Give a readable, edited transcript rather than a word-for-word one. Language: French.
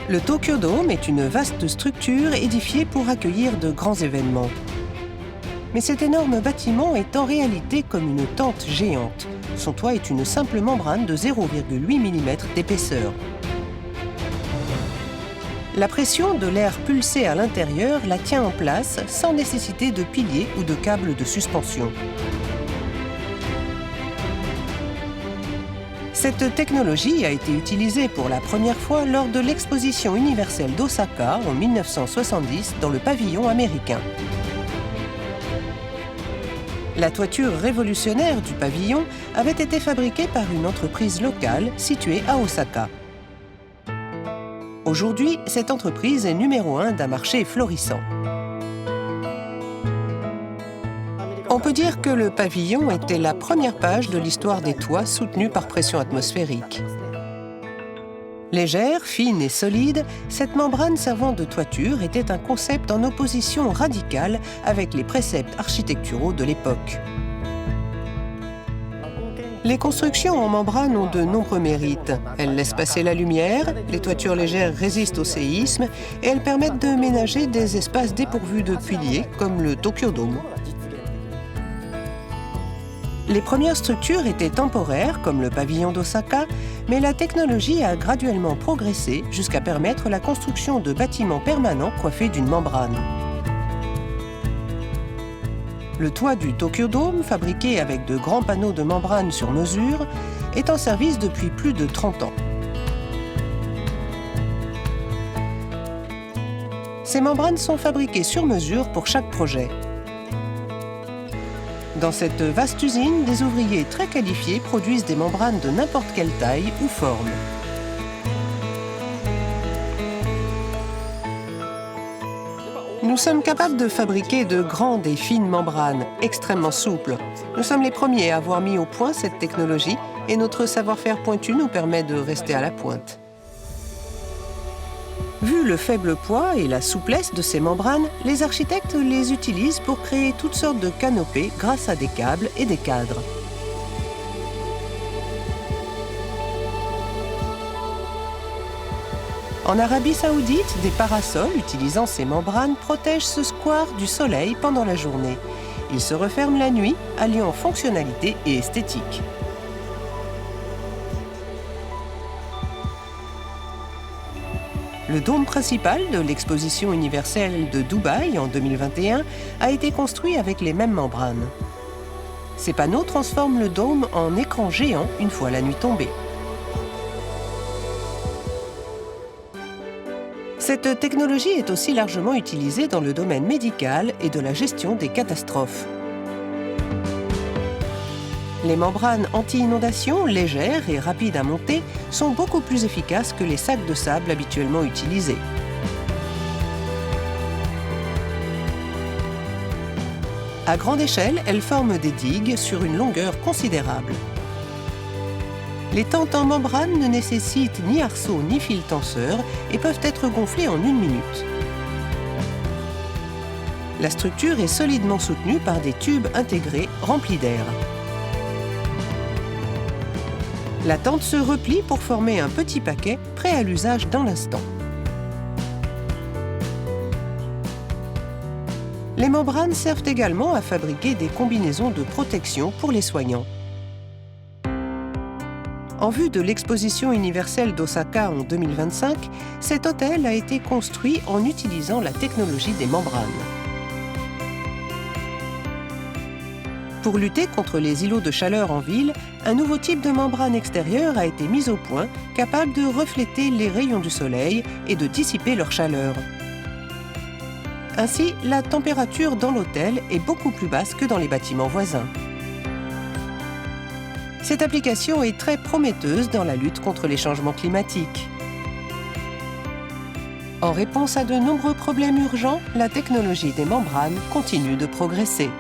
Le Tokyo Dome est une vaste structure édifiée pour accueillir de grands événements. Mais cet énorme bâtiment est en réalité comme une tente géante. Son toit est une simple membrane de 0,8 mm d'épaisseur. La pression de l'air pulsé à l'intérieur la tient en place sans nécessité de piliers ou de câbles de suspension. Cette technologie a été utilisée pour la première fois lors de l'exposition universelle d'Osaka en 1970 dans le pavillon américain. La toiture révolutionnaire du pavillon avait été fabriquée par une entreprise locale située à Osaka. Aujourd'hui, cette entreprise est numéro 1 d'un marché florissant. On peut dire que le pavillon était la première page de l'histoire des toits soutenus par pression atmosphérique. Légère, fine et solide, cette membrane servant de toiture était un concept en opposition radicale avec les préceptes architecturaux de l'époque. Les constructions en membrane ont de nombreux mérites. Elles laissent passer la lumière, les toitures légères résistent au séisme et elles permettent de ménager des espaces dépourvus de piliers, comme le Tokyo Dome. Les premières structures étaient temporaires, comme le pavillon d'Osaka, mais la technologie a graduellement progressé jusqu'à permettre la construction de bâtiments permanents coiffés d'une membrane. Le toit du Tokyo Dome, fabriqué avec de grands panneaux de membrane sur mesure, est en service depuis plus de 30 ans. Ces membranes sont fabriquées sur mesure pour chaque projet. Dans cette vaste usine, des ouvriers très qualifiés produisent des membranes de n'importe quelle taille ou forme. Nous sommes capables de fabriquer de grandes et fines membranes, extrêmement souples. Nous sommes les premiers à avoir mis au point cette technologie et notre savoir-faire pointu nous permet de rester à la pointe. Vu le faible poids et la souplesse de ces membranes, les architectes les utilisent pour créer toutes sortes de canopées grâce à des câbles et des cadres. En Arabie Saoudite, des parasols utilisant ces membranes protègent ce square du soleil pendant la journée. Ils se referment la nuit, alliant fonctionnalité et esthétique. Le dôme principal de l'exposition universelle de Dubaï en 2021 a été construit avec les mêmes membranes. Ces panneaux transforment le dôme en écran géant une fois la nuit tombée. Cette technologie est aussi largement utilisée dans le domaine médical et de la gestion des catastrophes. Les membranes anti-inondation, légères et rapides à monter, sont beaucoup plus efficaces que les sacs de sable habituellement utilisés. À grande échelle, elles forment des digues sur une longueur considérable. Les tentes en membrane ne nécessitent ni arceaux ni fil tenseur et peuvent être gonflées en 1 minute. La structure est solidement soutenue par des tubes intégrés remplis d'air. La tente se replie pour former un petit paquet prêt à l'usage dans l'instant. Les membranes servent également à fabriquer des combinaisons de protection pour les soignants. En vue de l'exposition universelle d'Osaka en 2025, cet hôtel a été construit en utilisant la technologie des membranes. Pour lutter contre les îlots de chaleur en ville, un nouveau type de membrane extérieure a été mis au point, capable de refléter les rayons du soleil et de dissiper leur chaleur. Ainsi, la température dans l'hôtel est beaucoup plus basse que dans les bâtiments voisins. Cette application est très prometteuse dans la lutte contre les changements climatiques. En réponse à de nombreux problèmes urgents, la technologie des membranes continue de progresser.